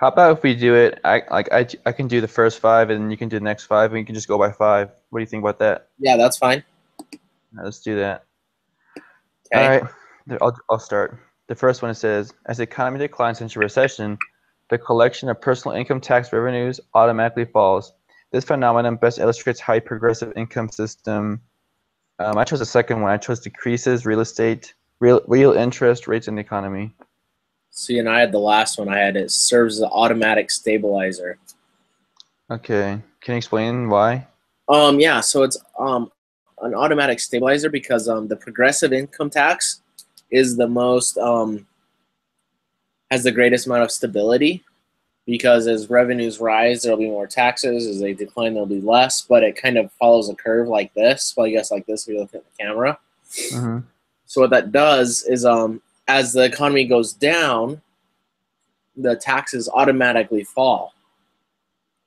How about if we do it? I can do the first five, and you can do the next five, and you can just go by five. What do you think about that? Yeah, that's fine. Let's do that. All Okay. right, I'll start. The first one says, as the economy declines into recession, the collection of personal income tax revenues automatically falls. This phenomenon best illustrates how a progressive income system. I chose the second one. I chose decreases real interest rates in the economy. See, and I had the last one. I had it serves as an automatic stabilizer. Okay, can you explain why? Yeah, so it's an automatic stabilizer because the progressive income tax is the most has the greatest amount of stability because as revenues rise, there'll be more taxes. As they decline, there'll be less. But it kind of follows a curve like this. Well, I guess like this if you look at the camera. Mm-hmm. So what that does is as the economy goes down, the taxes automatically fall.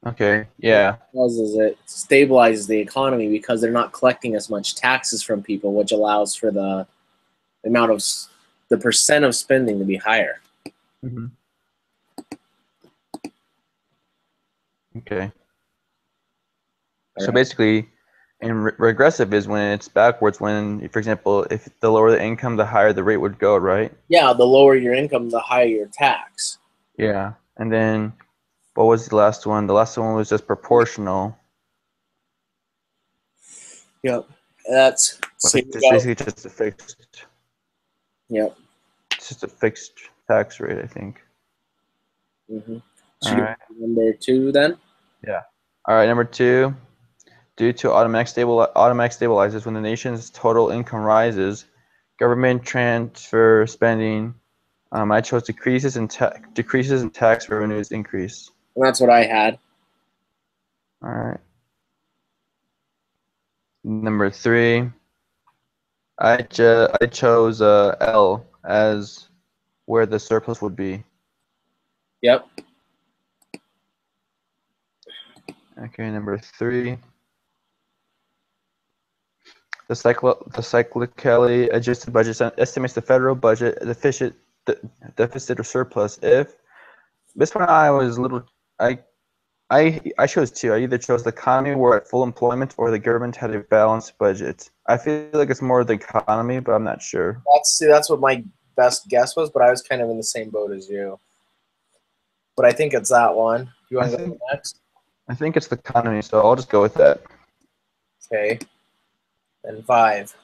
Okay, What yeah. it does is it stabilizes the economy because they're not collecting as much taxes from people, which allows for the amount of the percent of spending to be higher. Mm-hmm. Okay. All So right. basically, and regressive is when it's backwards. When, for example, if the lower the income, the higher the rate would go, right? Yeah, the lower your income, the higher your tax. Yeah. And then what was the last one? The last one was just proportional. Yep. That's But so you it's got basically just a fixed, yep. it's just a fixed tax rate, I think. Mm-hmm. All Should you right. number two then? Yeah. All right. Number two, due to automatic stabilizers, when the nation's total income rises, government transfer spending. I chose decreases in tax revenues increase. And that's what I had. All right. Number three, I chose L as where the surplus would be. Yep. Okay, number three, the cyclically adjusted budget estimates the federal budget deficit or surplus if this one I was a little I I chose two. I either chose the economy were at full employment or the government had a balanced budget. I feel like it's more the economy, but I'm not sure. That's what my best guess was, but I was kind of in the same boat as you. But I think it's that one. You I want to go to think the next? I think it's the economy, so I'll just go with that. Okay. And five.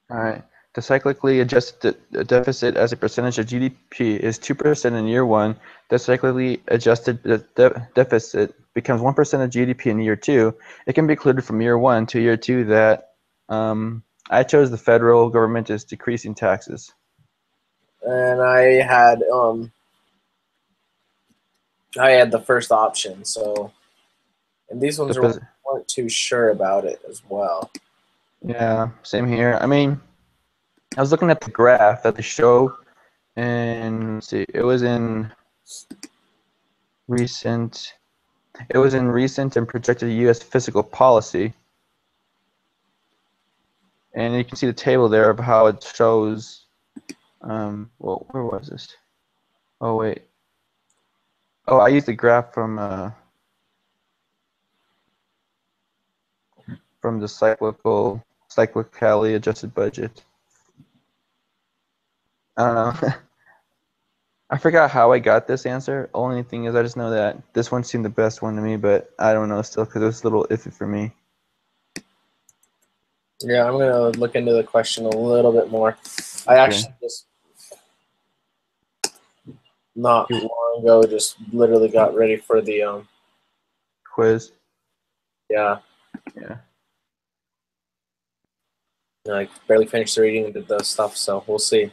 All right. The cyclically adjusted deficit as a percentage of GDP is 2% in year one. The cyclically adjusted deficit becomes 1% of GDP in year two. It can be included from year one to year two that I chose the federal government is decreasing taxes. And I had the first option, so and these ones The, weren't too sure about it as well. yeah, same here. I mean, I was looking at the graph that they show, and let's see, recent. It was in recent and projected U.S. fiscal policy, and you can see the table there of how it shows. Well, where was this? Oh wait. Oh, I used the graph from the cyclically adjusted budget. I don't know. I forgot how I got this answer. Only thing is, I just know that this one seemed the best one to me, but I don't know still because it was a little iffy for me. Yeah, I'm gonna look into the question a little bit more. I Okay. actually just not You long ago just literally got ready for the quiz. yeah, Yeah. I barely finished reading the stuff, so we'll see.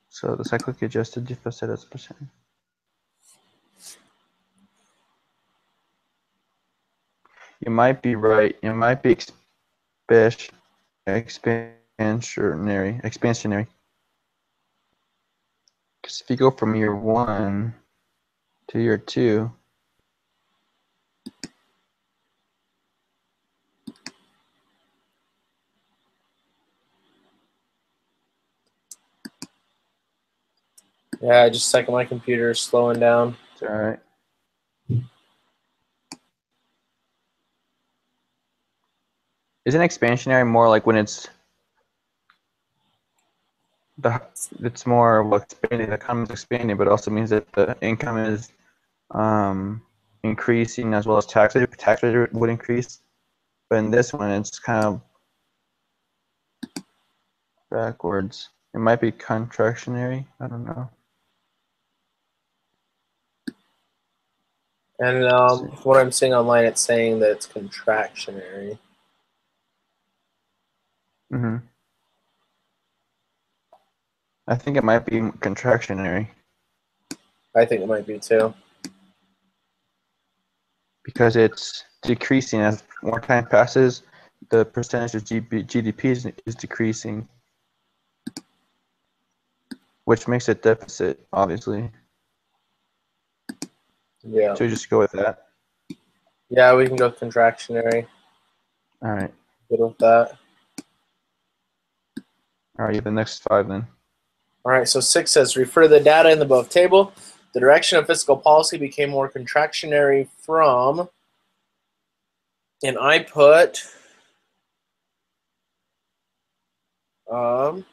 So the cyclically adjusted deficit as a percent. You might be right. It might be expansionary. Because if you go from year one to year two, Yeah, just a second. My computer is slowing down. It's all right. Isn't expansionary more like when it's more well, expanding, the economy is expanding, but it also means that the income is increasing as well as tax rate would increase. But in this one, it's kind of backwards. It might be contractionary. I don't know. And what I'm seeing online, it's saying that it's contractionary. Mm-hmm. I think it might be contractionary. I think it might be too. Because it's decreasing as more time passes, the percentage of GDP is decreasing, which makes it deficit, obviously. Yeah. So you just go with that. Yeah, we can go contractionary. All right. Good with that. All right, you have the next 5 then. All right, so 6 says, refer to the data in the above table. The direction of fiscal policy became more contractionary from, and I put contractionary.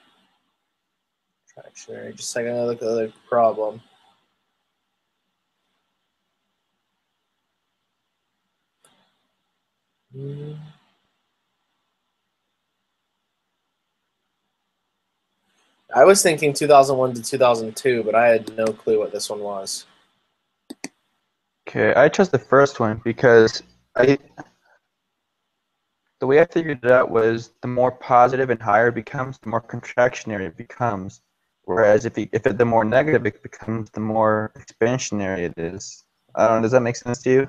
Just a second, I look at the problem. I was thinking 2001 to 2002, but I had no clue what this one was. Okay, I chose the first one because the way I figured it out was the more positive and higher it becomes, the more contractionary it becomes. Whereas the more negative it becomes, the more expansionary it is. I don't know, does that make sense to you?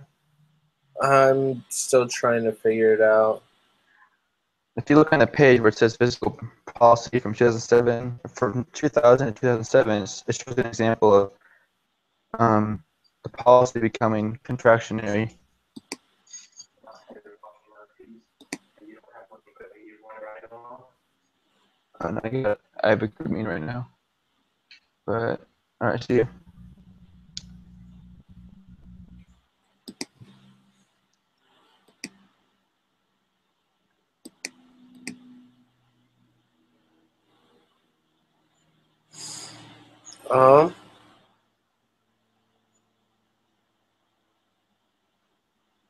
I'm still trying to figure it out. If you look on the page where it says fiscal policy from 2007, from 2000 to 2007, it shows an example of the policy becoming contractionary. I have a good meeting right now. But, all right, see you.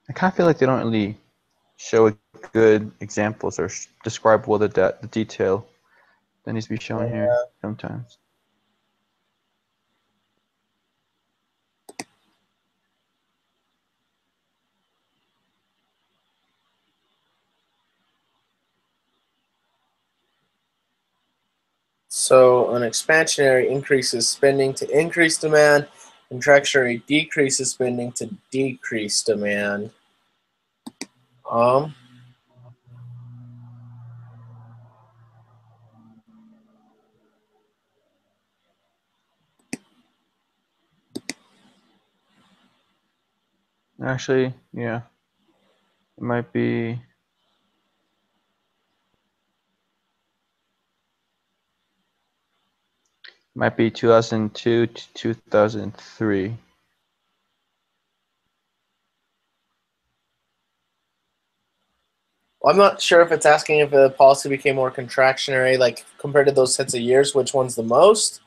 I kind of feel like they don't really show good examples or describe well the detail that needs to be shown here sometimes. So an expansionary increases spending to increase demand, contractionary decreases spending to decrease demand. Actually, yeah, it might be. Might be 2002 to 2003. Well, I'm not sure if it's asking if the policy became more contractionary, like compared to those sets of years, which one's the most,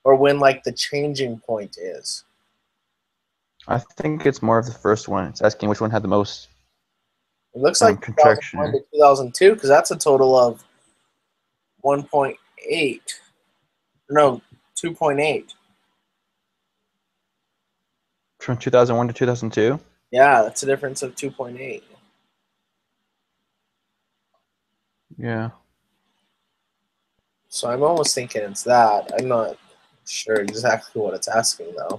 or when like the changing point is. I think it's more of the first one. It's asking which one had the most It looks like 2001 to 2002, because that's a total of 1.8. No, 2.8. From 2001 to 2002? Yeah, that's a difference of 2.8. Yeah. So I'm almost thinking it's that. I'm not sure exactly what it's asking, though.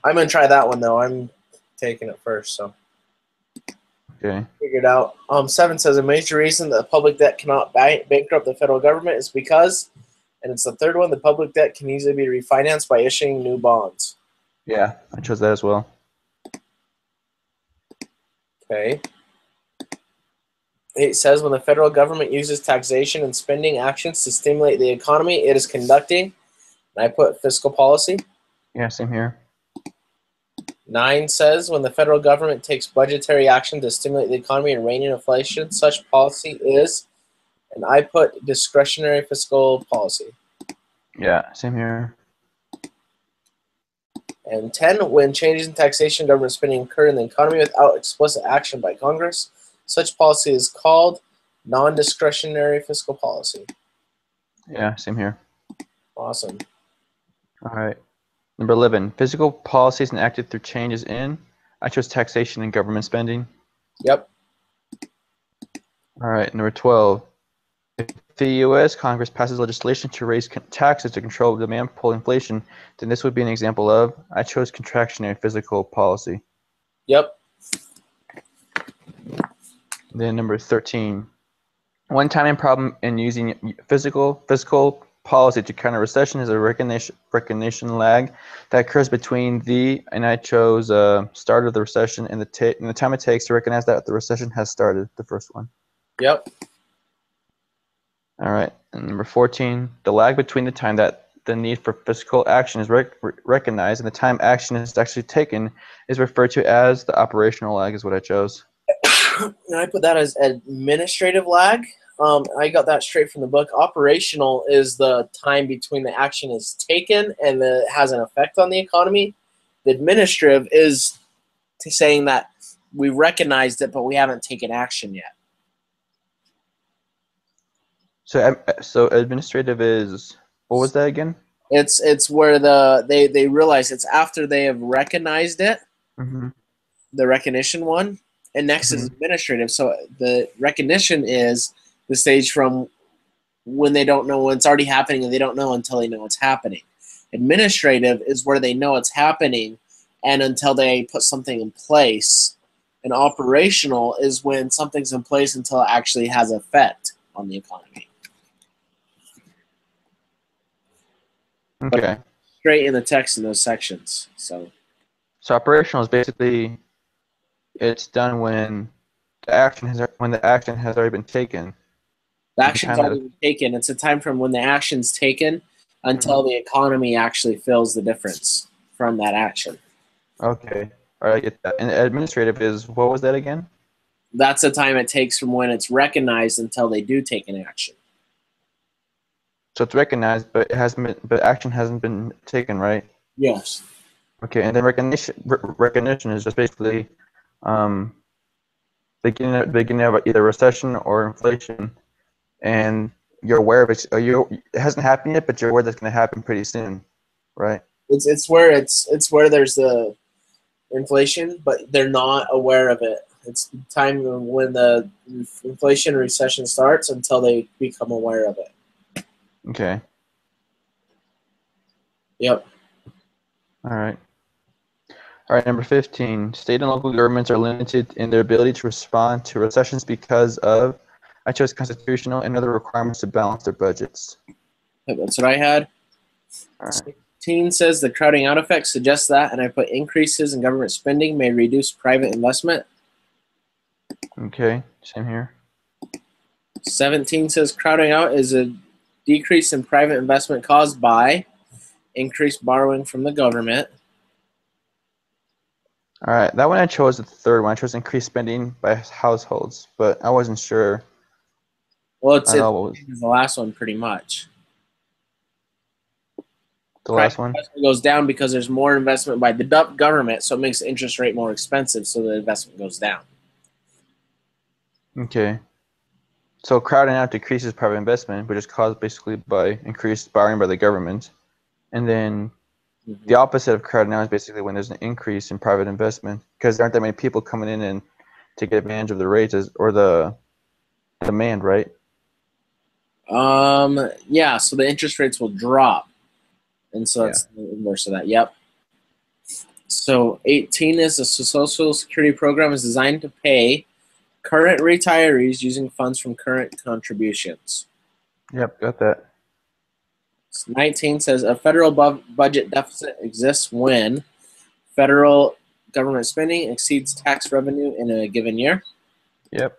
I'm going to try that one, though. I'm taking it first, so. Okay. Figured out. 7 says a major reason that public debt cannot bankrupt the federal government is because, and it's the third one, the public debt can easily be refinanced by issuing new bonds. Yeah, I chose that as well. Okay. 8 says when the federal government uses taxation and spending actions to stimulate the economy, it is conducting, and I put fiscal policy. Yeah, same here. 9 says, when the federal government takes budgetary action to stimulate the economy and rein in inflation, such policy is, and I put discretionary fiscal policy. Yeah, same here. And 10, when changes in taxation and government spending occur in the economy without explicit action by Congress, such policy is called non-discretionary fiscal policy. Yeah, same here. Awesome. All right. Number 11, fiscal policies enacted through changes in. I chose taxation and government spending. Yep. All right. Number 12, if the U.S. Congress passes legislation to raise taxes to control demand pull inflation, then this would be an example of. I chose contractionary fiscal policy. Yep. Then number 13, one timing problem in using fiscal policy to counter recession is a recognition lag that occurs between the, and I chose start of the recession and the time it takes to recognize that the recession has started, the first one. Yep. All right. And number 14, the lag between the time that the need for fiscal action is recognized and the time action is actually taken is referred to as the operational lag, is what I chose. And I put that as administrative lag. I got that straight from the book. Operational is the time between the action is taken and it has an effect on the economy. The administrative is saying that we recognized it, but we haven't taken action yet. So administrative is, what was that again? It's where they realize it's after they have recognized it, the recognition one, and next is administrative. So the recognition is the stage from when they don't know when it's already happening and they don't know until they know it's happening. Administrative is where they know it's happening and until they put something in place. And operational is when something's in place until it actually has effect on the economy. Okay. But straight in the text in those sections. So operational is basically it's done when the action has already been taken. The action's already been taken. It's a time from when the action's taken until the economy actually feels the difference from that action. Okay. All right, I get that. And administrative is, what was that again? That's the time it takes from when it's recognized until they do take an action. So it's recognized, but but action hasn't been taken, right? Yes. Okay, and then recognition is just basically beginning of either recession or inflation, and you're aware of it. It hasn't happened yet, but you're aware that's going to happen pretty soon, right? It's where there's the inflation, but they're not aware of it. It's the time when the inflation recession starts until they become aware of it. Okay. Yep. All right. All right, number 15. State and local governments are limited in their ability to respond to recessions because of, I chose constitutional and other requirements to balance their budgets. That's what I had. All right. 16 says the crowding out effect suggests that, and I put increases in government spending may reduce private investment. Okay, same here. 17 says crowding out is a decrease in private investment caused by increased borrowing from the government. All right, that one I chose the third one. I chose increased spending by households, but I wasn't sure. Well, it's the last one pretty much. The last one? Investment goes down because there's more investment by the government, so it makes the interest rate more expensive, so the investment goes down. Okay. So crowding out decreases private investment, which is caused basically by increased borrowing by the government. And then the opposite of crowding out is basically when there's an increase in private investment, because there aren't that many people coming in and take advantage of the rates or the demand, right? Yeah, so the interest rates will drop. And so that's the inverse of that. Yep. So 18 is the Social Security program is designed to pay current retirees using funds from current contributions. Yep, got that. 19 says a federal budget deficit exists when federal government spending exceeds tax revenue in a given year. Yep.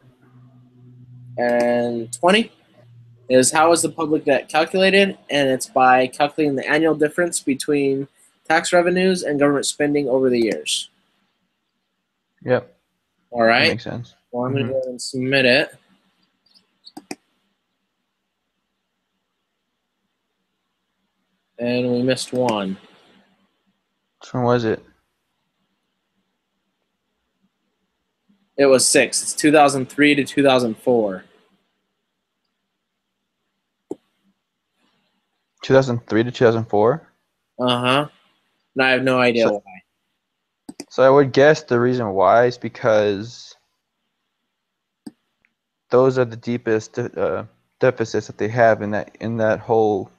And 20 is how is the public debt calculated? And it's by calculating the annual difference between tax revenues, and government spending over the years. Yep. All right. That makes sense. Well, I'm going to go ahead and submit it. And we missed one. Which one was it? It was 6. It's 2003 to 2004. 2003 to 2004? Uh-huh. And I have no idea why. So I would guess the reason why is because those are the deepest deficits that they have in that whole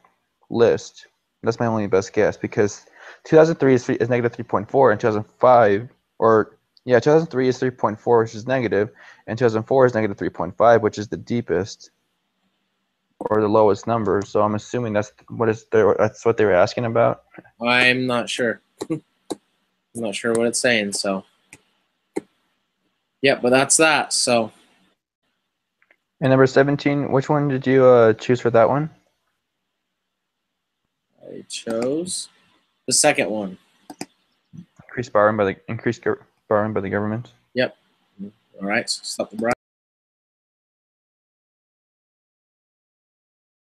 list. That's my only best guess, because 2003 is negative 3.4, and 2003 is 3.4, which is negative, and 2004 is negative 3.5, which is the deepest or the lowest number. So I'm assuming that's what they were asking about. I'm not sure. I'm not sure what it's saying. So, yeah, but that's that. So, And number 17, which one did you choose for that one? I chose the second one. Increased borrowing by the government. Yep. All right. So stop the